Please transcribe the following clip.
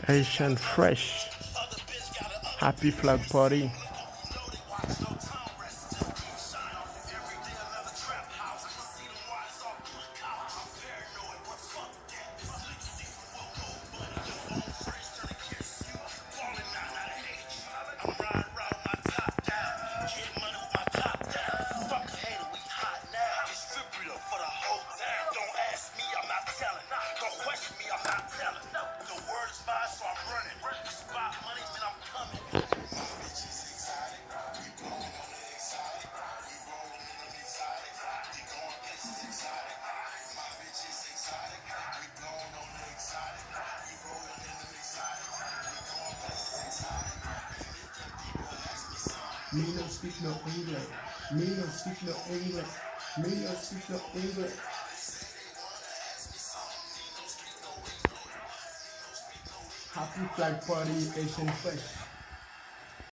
Asian Fresh. Happy Flag Party. Me no speak no English. Me no speak no English. Me no speak no English. Happy Flag Party, Asian Fresh.